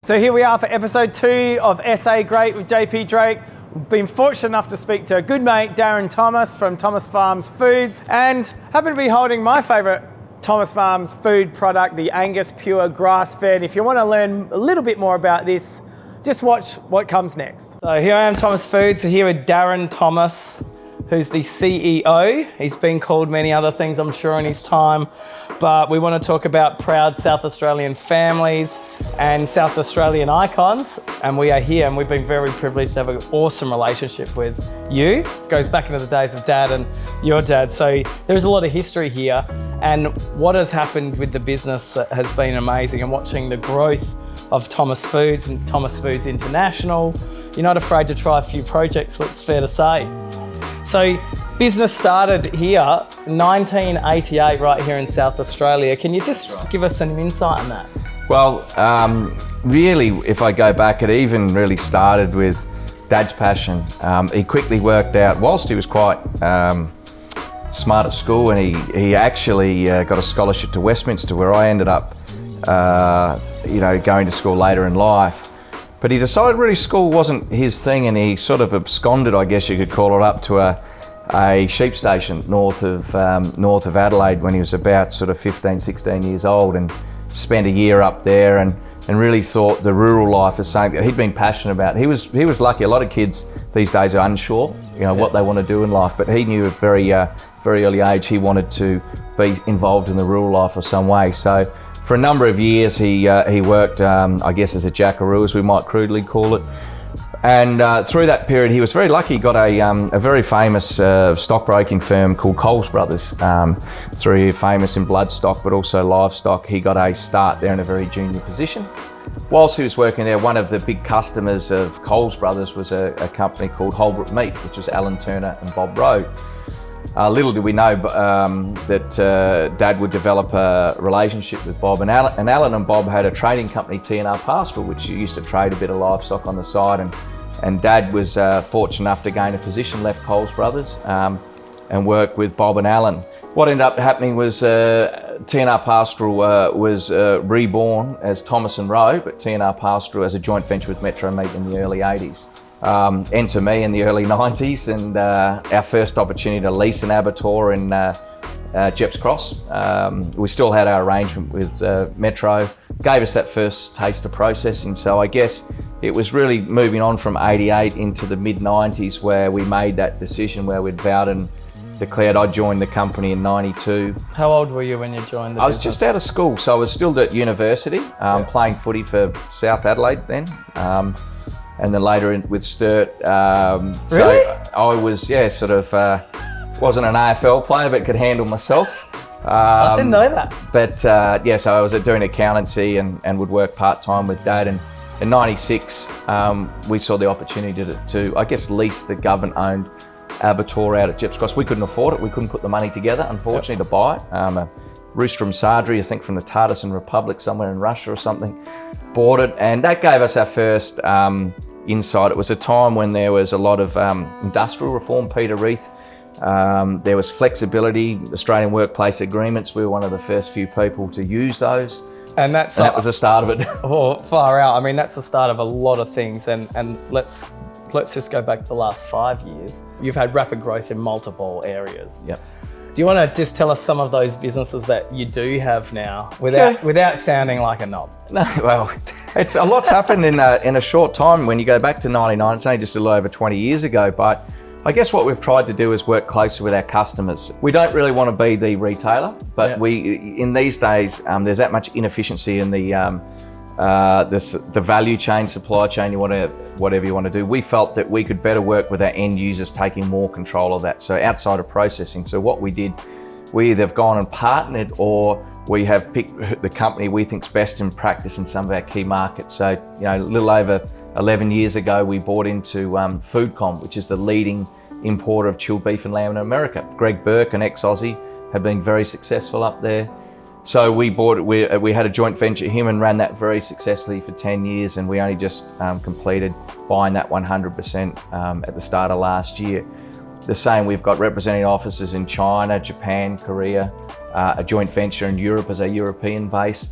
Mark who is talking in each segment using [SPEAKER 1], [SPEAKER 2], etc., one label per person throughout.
[SPEAKER 1] So here we are for episode 2 of SA Great with JP Drake. We've been fortunate enough to speak to a good mate, Darren Thomas from Thomas Farms Foods, and happen to be holding my favourite Thomas Farms food product, the Angus Pure Grass-Fed. If you want to learn a little bit more about this, just watch what comes next. So here I am, Thomas Foods, here with Darren Thomas, who's the CEO. He's been called many other things, I'm sure, in his time, but we want to talk about proud South Australian families and South Australian icons, and we are here, and we've been very privileged to have an awesome relationship with you. It goes back into the days of Dad and your dad, so there's a lot of history here, and what has happened with the business has been amazing, and watching the growth of Thomas Foods and Thomas Foods International. You're not afraid to try a few projects, it's fair to say. So business started here, 1988, right here in South Australia. Can you just give us some insight on that?
[SPEAKER 2] Well, really, if I go back, it even really started with Dad's passion. He quickly worked out, whilst he was quite smart at school, and he actually got a scholarship to Westminster, where I ended up going to school later in life. But he decided really school wasn't his thing, and he sort of absconded, I guess you could call it, up to a sheep station north of Adelaide when he was about sort of 15, 16 years old, and spent a year up there and really thought the rural life is something that he'd been passionate about. He was lucky. A lot of kids these days are unsure, what they want to do in life, but he knew at very early age he wanted to be involved in the rural life of some way. So for a number of years, he worked, I guess, as a jackaroo, as we might crudely call it. And through that period, he was very lucky. He got a very famous stockbroking firm called Coles Brothers, through famous in bloodstock, but also livestock. He got a start there in a very junior position. Whilst he was working there, one of the big customers of Coles Brothers was a company called Holbrook Meat, which was Alan Turner and Bob Rowe. Little did we know that Dad would develop a relationship with Bob, and Alan and Bob had a trading company, T&R Pastoral, which used to trade a bit of livestock on the side, and Dad was fortunate enough to gain a position, left Coles Brothers, and worked with Bob and Alan. What ended up happening was T&R Pastoral was reborn as Thomas and Rowe, but T&R Pastoral as a joint venture with Metro Meat in the early 80s. Enter me in the early 90s, and our first opportunity to lease an abattoir in Jeps Cross. We still had our arrangement with Metro, gave us that first taste of processing. So I guess it was really moving on from 88 into the mid 90s where we made that decision, where we'd vowed and declared. I joined the company in 92.
[SPEAKER 1] How old were you when you joined the
[SPEAKER 2] business? I was just out of school, so I was still at university, playing footy for South Adelaide then. And then later with Sturt.
[SPEAKER 1] Really?
[SPEAKER 2] So I was, wasn't an AFL player, but could handle myself.
[SPEAKER 1] I didn't know that.
[SPEAKER 2] But so I was doing accountancy and would work part-time with Dad. And in 96, we saw the opportunity to I guess, lease the government-owned abattoir out at Jeps Cross. We couldn't afford it. We couldn't put the money together, unfortunately, to buy it. A Roostrum Sadri, I think from the Tartarian Republic, somewhere in Russia or something, bought it. And that gave us our first insight. It was a time when there was a lot of industrial reform, Peter Reith. There was flexibility, Australian workplace agreements. We were one of the first few people to use those. And that was the start of it.
[SPEAKER 1] Oh, far out. I mean, that's the start of a lot of things. And let's just go back to the last 5 years. You've had rapid growth in multiple areas.
[SPEAKER 2] Yep.
[SPEAKER 1] Do you want to just tell us some of those businesses that you do have now without sounding like a knob?
[SPEAKER 2] No, well, it's a lot's happened in a short time. When you go back to 99, it's only just a little over 20 years ago, but I guess what we've tried to do is work closer with our customers. We don't really want to be the retailer, but in these days, there's that much inefficiency in the value chain, supply chain, whatever you want to do. We felt that we could better work with our end users, taking more control of that. So outside of processing. So what we did, we either have gone and partnered, or we have picked the company we think's best in practice in some of our key markets. So, a little over 11 years ago, we bought into Foodcom, which is the leading importer of chilled beef and lamb in America. Greg Burke, an ex-Aussie, have been very successful up there. So we bought it, we had a joint venture, him, and ran that very successfully for 10 years, and we only just completed buying that 100% at the start of last year. The same, we've got representing offices in China, Japan, Korea, a joint venture in Europe as a European base.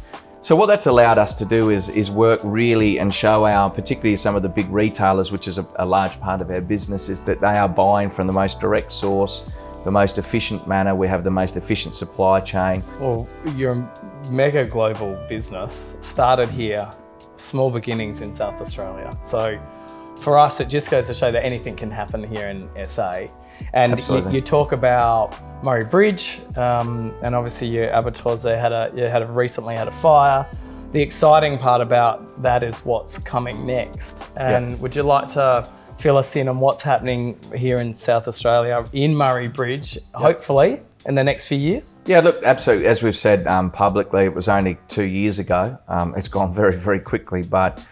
[SPEAKER 2] So what that's allowed us to do is work really and show particularly some of the big retailers, which is a large part of our business, is that they are buying from the most direct source, the most efficient manner. We have the most efficient supply chain.
[SPEAKER 1] Well, you're a mega global business, started here, small beginnings in South Australia. So for us, it just goes to show that anything can happen here in SA. And you talk about Murray Bridge, and obviously your abattoirs there recently had a fire. The exciting part about that is what's coming next. And would you like to fill us in on what's happening here in South Australia in Murray Bridge, hopefully in the next few years?
[SPEAKER 2] Yeah, look, absolutely. As we've said publicly, it was only 2 years ago. It's gone very, very quickly, but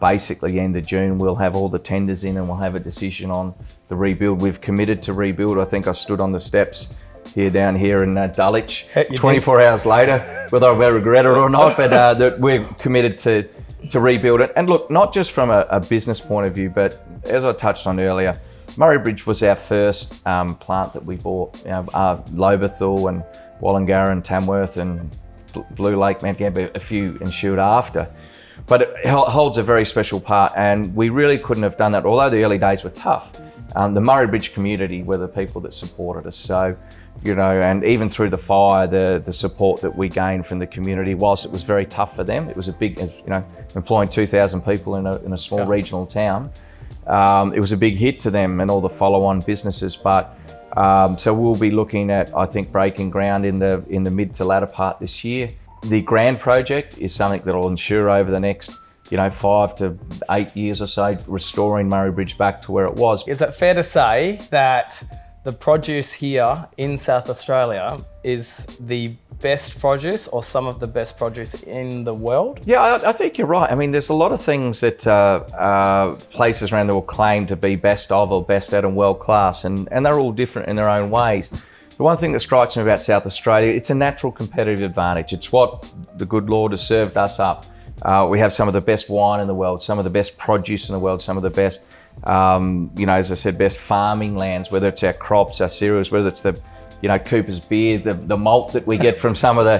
[SPEAKER 2] basically end of June, we'll have all the tenders in and we'll have a decision on the rebuild. We've committed to rebuild. I think I stood on the steps down here in Dulwich 24 hours later, whether I regret it or not, but that we're committed to rebuild it. And look, not just from a business point of view, but as I touched on earlier, Murray Bridge was our first plant that we bought. Lobethal and Wallangarra and Tamworth and Blue Lake, Mount Gambier, a few ensued after. But it holds a very special part, and we really couldn't have done that. Although the early days were tough, the Murray Bridge community were the people that supported us. So, and even through the fire, the support that we gained from the community, whilst it was very tough for them, it was a big, employing 2,000 people in a small regional town. It was a big hit to them and all the follow-on businesses. But so we'll be looking at, I think, breaking ground in the mid to latter part this year. The grand project is something that will ensure over the next 5 to 8 years or so, restoring Murray Bridge back to where it was.
[SPEAKER 1] Is it fair to say that the produce here in South Australia is the best produce or some of the best produce in the world?
[SPEAKER 2] Yeah, I think you're right. I mean, there's a lot of things that places around the world claim to be best of or best at and world class, and they're all different in their own ways. The one thing that strikes me about South Australia, it's a natural competitive advantage. It's what the good Lord has served us up. We have some of the best wine in the world, some of the best produce in the world, some of the best, as I said, best farming lands, whether it's our crops, our cereals, whether it's the, Cooper's beer, the malt that we get from some of the,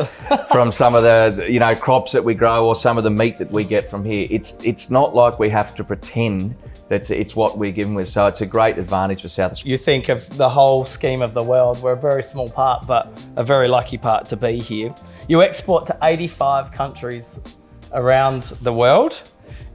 [SPEAKER 2] crops that we grow, or some of the meat that we get from here. It's not like we have to pretend that it's what we're given with. So it's a great advantage for South Australia.
[SPEAKER 1] You think of the whole scheme of the world, we're a very small part, but a very lucky part to be here. You export to 85 countries around the world.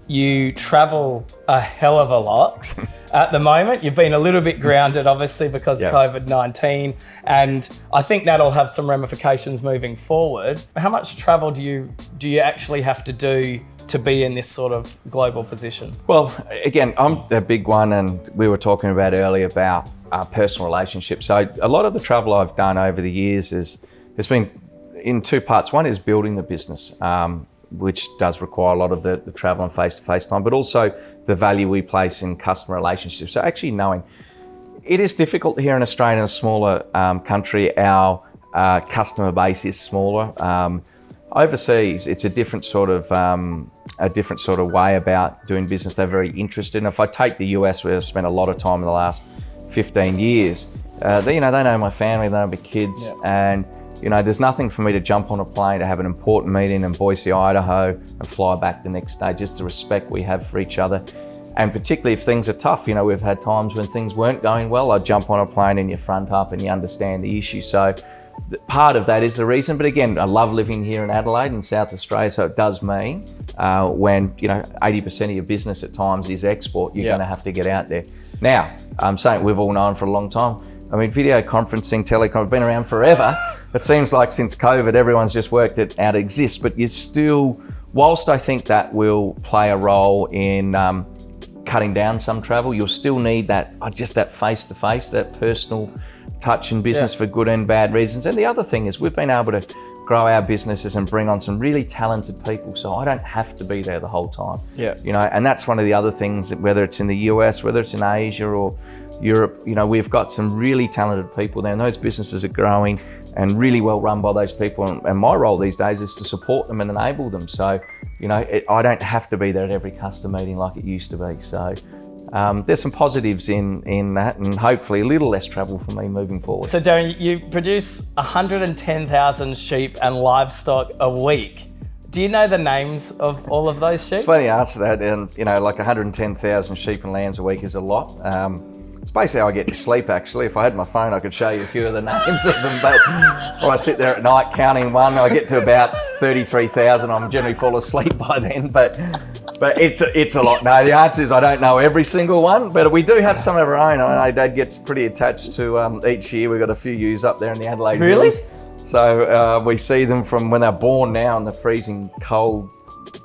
[SPEAKER 1] You travel a hell of a lot. At the moment, you've been a little bit grounded, obviously, because of COVID-19, and I think that'll have some ramifications moving forward. How much travel do you actually have to do to be in this sort of global position?
[SPEAKER 2] Well, again, I'm a big one, and we were talking about earlier about personal relationships. So a lot of the travel I've done over the years has been in two parts. One is building the business, which does require a lot of the travel and face-to-face time, but also the value we place in customer relationships. So actually knowing, it is difficult here in Australia, in a smaller country, our customer base is smaller. Overseas, it's a different sort of way about doing business. They're very interested. And if I take the US, where I've spent a lot of time in the last 15 years, they know my family, they know my kids, and there's nothing for me to jump on a plane to have an important meeting in Boise, Idaho, and fly back the next day. Just the respect we have for each other. And particularly if things are tough, we've had times when things weren't going well. I jump on a plane and you front up and you understand the issue. So part of that is the reason. But again, I love living here in Adelaide in South Australia. So it does mean when 80% of your business at times is export, you're going to have to get out there. Now, I'm saying we've all known for a long time. I mean, video conferencing, telecom, have been around forever. It seems like since COVID, everyone's just worked it out exists, but you still, whilst I think that will play a role in cutting down some travel, you'll still need that face-to-face, that personal touch in business for good and bad reasons. And the other thing is we've been able to grow our businesses and bring on some really talented people, so I don't have to be there the whole time. And that's one of the other things, whether it's in the US, whether it's in Asia or Europe, we've got some really talented people there, and those businesses are growing and really well run by those people. And my role these days is to support them and enable them. So, I don't have to be there at every customer meeting like it used to be. So there's some positives in that, and hopefully a little less travel for me moving forward.
[SPEAKER 1] So Darren, you produce 110,000 sheep and livestock a week. Do you know the names of all of those sheep?
[SPEAKER 2] It's funny you answer that, and you know, like 110,000 sheep and lambs a week is a lot. It's basically how I get to sleep, actually. If I had my phone, I could show you a few of the names of them, but when I sit there at night counting one, I get to about 33,000. I'm generally fall asleep by then, but it's a lot. No, the answer is I don't know every single one, but we do have some of our own. I know Dad gets pretty attached to each year. We've got a few ewes up there in the Adelaide
[SPEAKER 1] Really?
[SPEAKER 2] Hills. So we see them from when they're born now in the freezing cold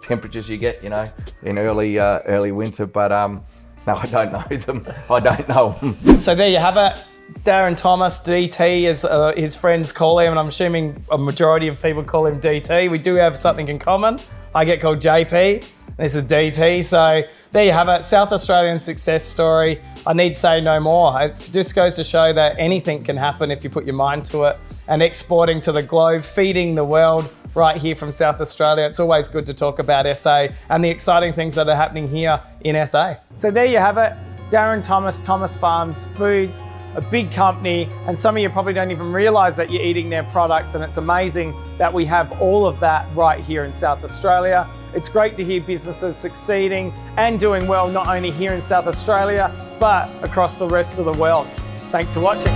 [SPEAKER 2] temperatures you get, you know, in early winter, but no, I don't know them. I don't know them.
[SPEAKER 1] So there you have it. Darren Thomas, DT, as his friends call him, and I'm assuming a majority of people call him DT. We do have something in common. I get called JP. This is DT. So there you have it. South Australian success story. I need to say no more. It just goes to show that anything can happen if you put your mind to it. And exporting to the globe, feeding the world right here from South Australia. It's always good to talk about SA and the exciting things that are happening here in SA. So there you have it. Darren Thomas, Thomas Farms Foods, a big company, and some of you probably don't even realise that you're eating their products, and it's amazing that we have all of that right here in South Australia. It's great to hear businesses succeeding and doing well, not only here in South Australia, but across the rest of the world. Thanks for watching.